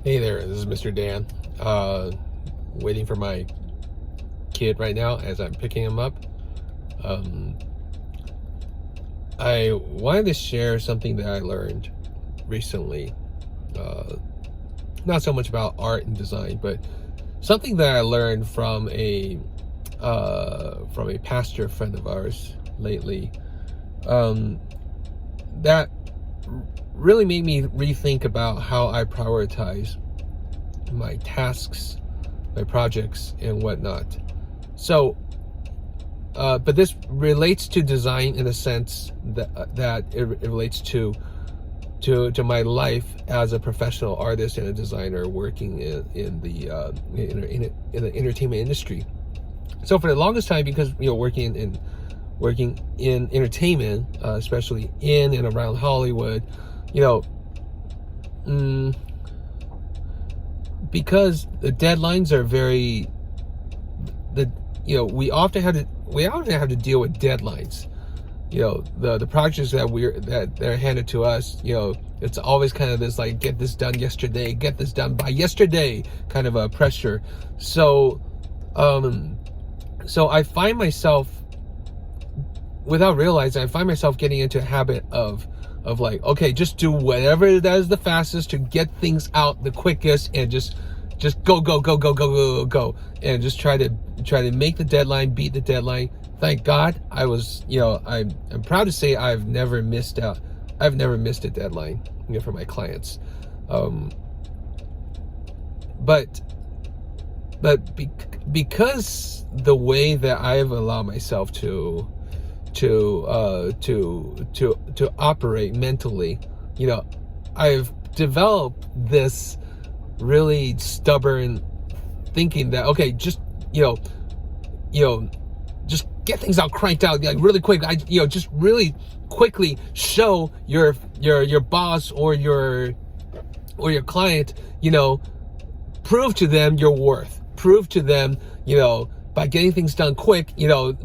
Hey there, this is Mr. Dan. Waiting for my kid right now as I'm picking him up. I wanted to share something that I learned recently. Not so much about art and design, but something that I learned from a pastor friend of ours lately. That really made me rethink about how I prioritize my tasks, my projects, and whatnot. So, but this relates to design in a sense that it relates to my life as a professional artist and a designer working in the entertainment industry. So for the longest time, because working in entertainment, especially in and around Hollywood, because the deadlines are we often have to deal with deadlines. The projects that are handed to us, it's always kind of this like, get this done yesterday, get this done by yesterday kind of a pressure. So I find myself, without realizing, getting into a habit of like, okay, just do whatever that is the fastest to get things out the quickest, and just go, and just try to make the deadline, beat the deadline. Thank God, I'm proud to say I've never missed a deadline, for my clients. Because the way that I've allowed myself to operate mentally, I've developed this really stubborn thinking that, okay, just just get things out, cranked out, like really quick. Just really quickly show your boss or your client, prove to them your worth, prove to them, by getting things done quick,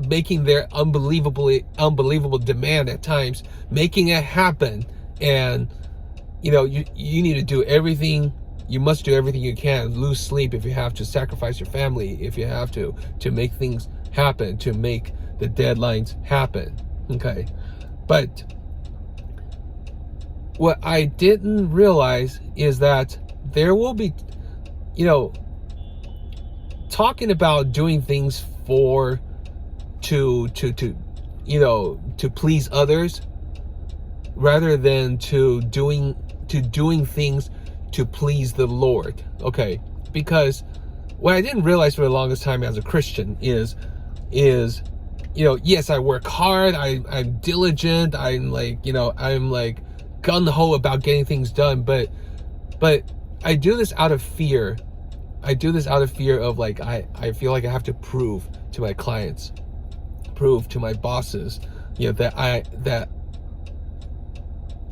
making their unbelievable demand at times, making it happen. And, you need to do everything. You must do everything you can, lose sleep if you have to, sacrifice your family if you have to make things happen, to make the deadlines happen. Okay. But what I didn't realize is that there will be, talking about doing things to please others, rather than to doing things to please the Lord. Okay, because what I didn't realize for the longest time as a Christian is yes, I work hard, I'm diligent, I'm like gung-ho about getting things done, but I do this out of fear. Of like, I feel like I have to prove to my clients, prove to my bosses, that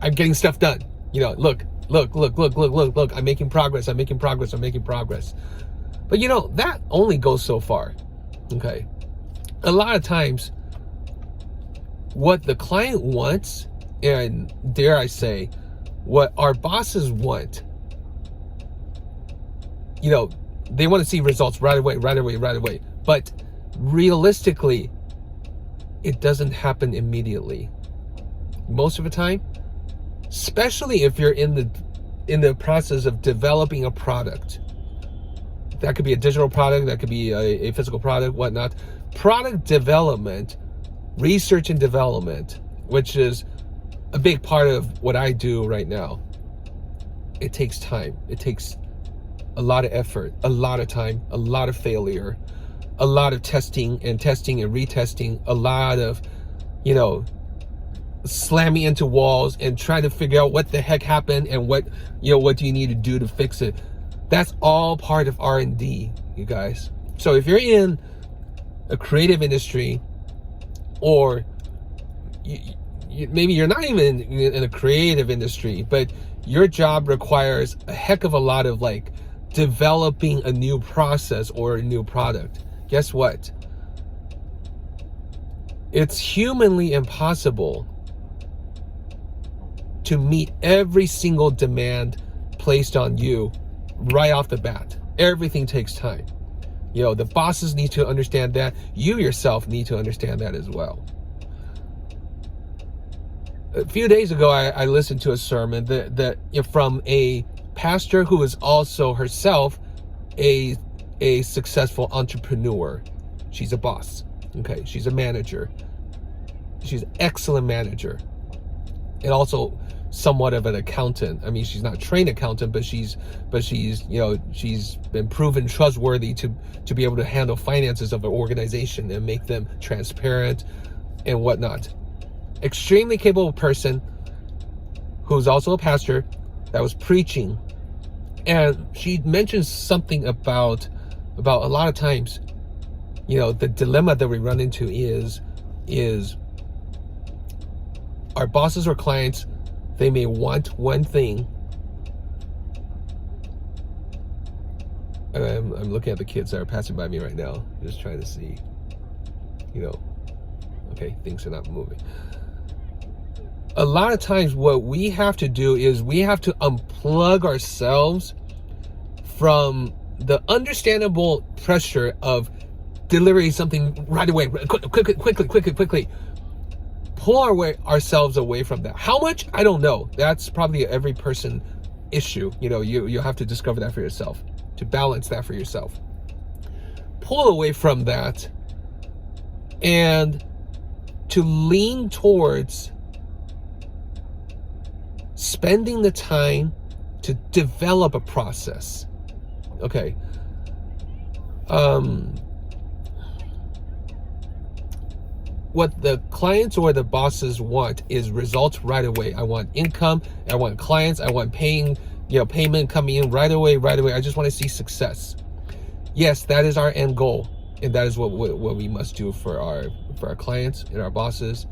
I'm getting stuff done. Look, I'm making progress. But that only goes so far. Okay. A lot of times what the client wants, and dare I say, what our bosses want, they want to see results right away. But realistically, it doesn't happen immediately. Most of the time, especially if you're in the process of developing a product. That could be a digital product, that could be a physical product, whatnot. Product development, research and development, which is a big part of what I do right now. It takes time. It takes a lot of effort, a lot of time, a lot of failure, a lot of testing and retesting, a lot of, slamming into walls and trying to figure out what the heck happened and what do you need to do to fix it. That's all part of R&D, you guys. So if you're in a creative industry, or maybe you're not even in a creative industry, but your job requires a heck of a lot of like developing a new process or a new product. Guess what? It's humanly impossible to meet every single demand placed on you right off the bat. Everything takes time. The bosses need to understand that. You yourself need to understand that as well. A few days ago, I listened to a sermon that from a pastor who is also herself a successful entrepreneur. She's a boss. Okay, she's a manager. She's an excellent manager, and also somewhat of an accountant. I mean, she's not a trained accountant, but she's been proven trustworthy to be able to handle finances of an organization and make them transparent and whatnot. Extremely capable person who's also a pastor that was preaching, and she mentioned something about a lot of times, the dilemma that we run into is our bosses or clients, they may want one thing. I'm looking at the kids that are passing by me right now, just trying to see, okay, things are not moving. A lot of times what we have to do is we have to unplug ourselves from the understandable pressure of delivering something right away, quickly. Pull ourselves away from that. How much? I don't know. That's probably every person issue. You have to discover that for yourself, to balance that for yourself. Pull away from that and to lean towards spending the time to develop a process. Okay. What the clients or the bosses want is results right away. I want income. I want clients. I want payment coming in right away. I just want to see success. Yes, that is our end goal, and that is what we must do for our clients and our bosses.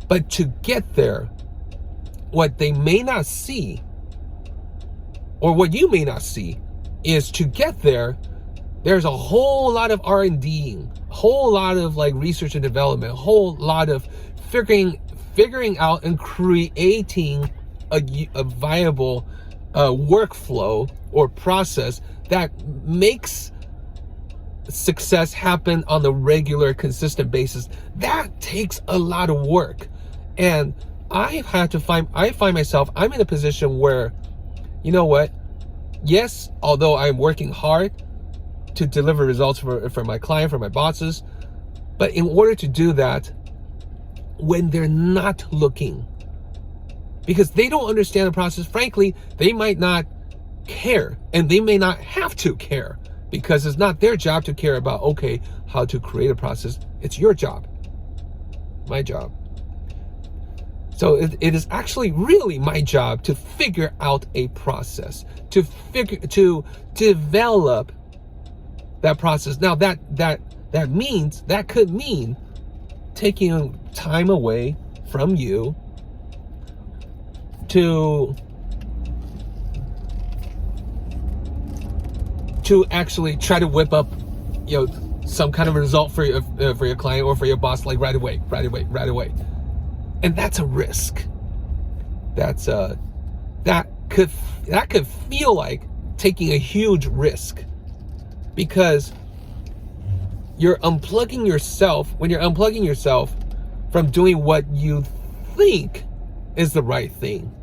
But to get there, what they may not see, or what you may not see, is to get there, there's a whole lot of R&Ding, a whole lot of research and development, a whole lot of figuring out and creating a viable workflow or process that makes success happen on a regular, consistent basis. That takes a lot of work. And I find myself, I'm in a position where, yes, although I'm working hard to deliver results for my client, for my bosses, but in order to do that, when they're not looking, because they don't understand the process, frankly, they might not care, and they may not have to care, because it's not their job to care about, okay, how to create a process. It's your job, my job. So it is actually really my job to figure out a process, to develop that process. Now that could mean taking time away from you to actually try to whip up, some kind of result for your client or for your boss, right away. And that's a risk. That could feel like taking a huge risk, because you're unplugging yourself. When you're unplugging yourself from doing what you think is the right thing,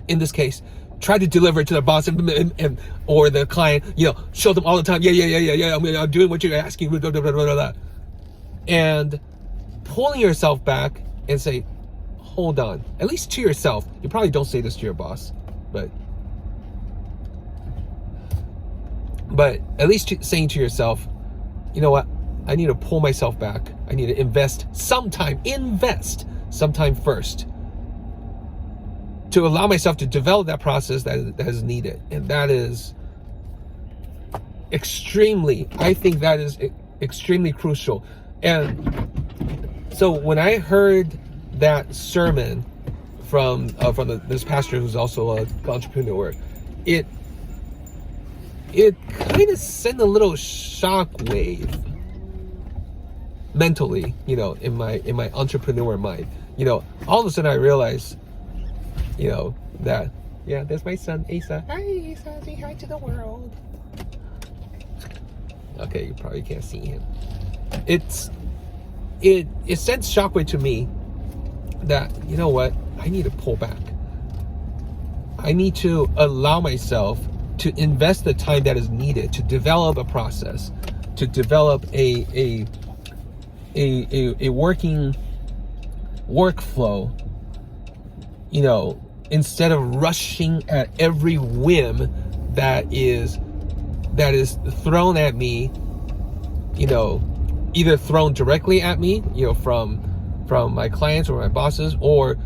in this case, try to deliver it to the boss and or the client, show them all the time, yeah, I'm doing what you're asking, blah, blah, blah, blah, blah. And pulling yourself back and say, hold on, at least to yourself. You probably don't say this to your boss, but at least saying to yourself, you know what, I need to pull myself back. I need to invest some time first to allow myself to develop that process that is needed. And that is extremely crucial. And so when I heard that sermon from this pastor who's also an entrepreneur, it kind of sent a little shock wave mentally, in my entrepreneur mind. All of a sudden I realized, that Yeah, there's my son, Asa. Hi, Asa. Say hi to the world. Okay, you probably can't see him. It sends shockwave to me that, you know what, I need to pull back. I need to allow myself to invest the time that is needed to develop a process, to develop a working workflow, you know, instead of rushing at every whim that is thrown at me, you know, either thrown directly at me, you know, from my clients or my bosses, or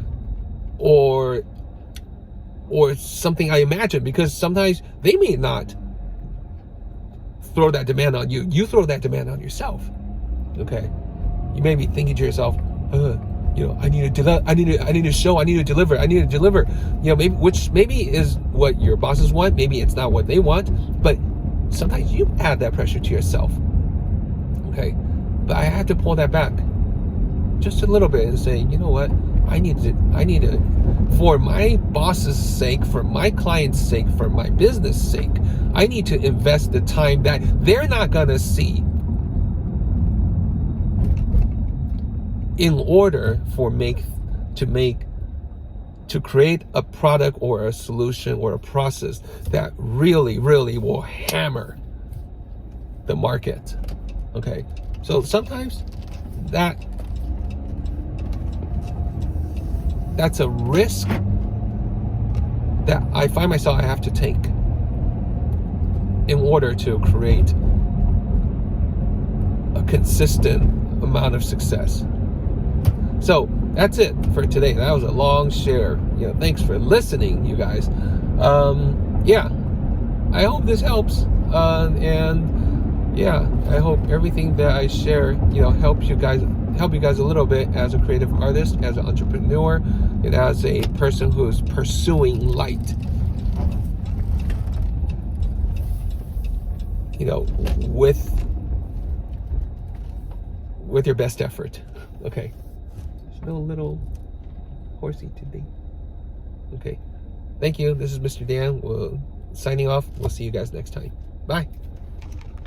something I imagine, because sometimes they may not throw that demand on you. You throw that demand on yourself. Okay, you may be thinking to yourself, you know, I need to deliver. You know, maybe is what your bosses want. Maybe it's not what they want. But sometimes you add that pressure to yourself. Okay, but I have to pull that back just a little bit and say, you know what, I need to, for my boss's sake, for my client's sake, for my business sake, I need to invest the time that they're not gonna see in order to create a product or a solution or a process that really, really will hammer the market. Okay, so sometimes that's a risk that I find myself I have to take in order to create a consistent amount of success. So that's it for today. That was a long share. You know, thanks for listening, you guys. Yeah, I hope this helps. And yeah, I hope everything that I share, you know, help you guys a little bit as a creative artist, as an entrepreneur, and as a person who is pursuing light. You know, with your best effort. Okay. There's no little horsey today. Okay. Thank you. This is Mr. Dan. Signing off. We'll see you guys next time. Bye.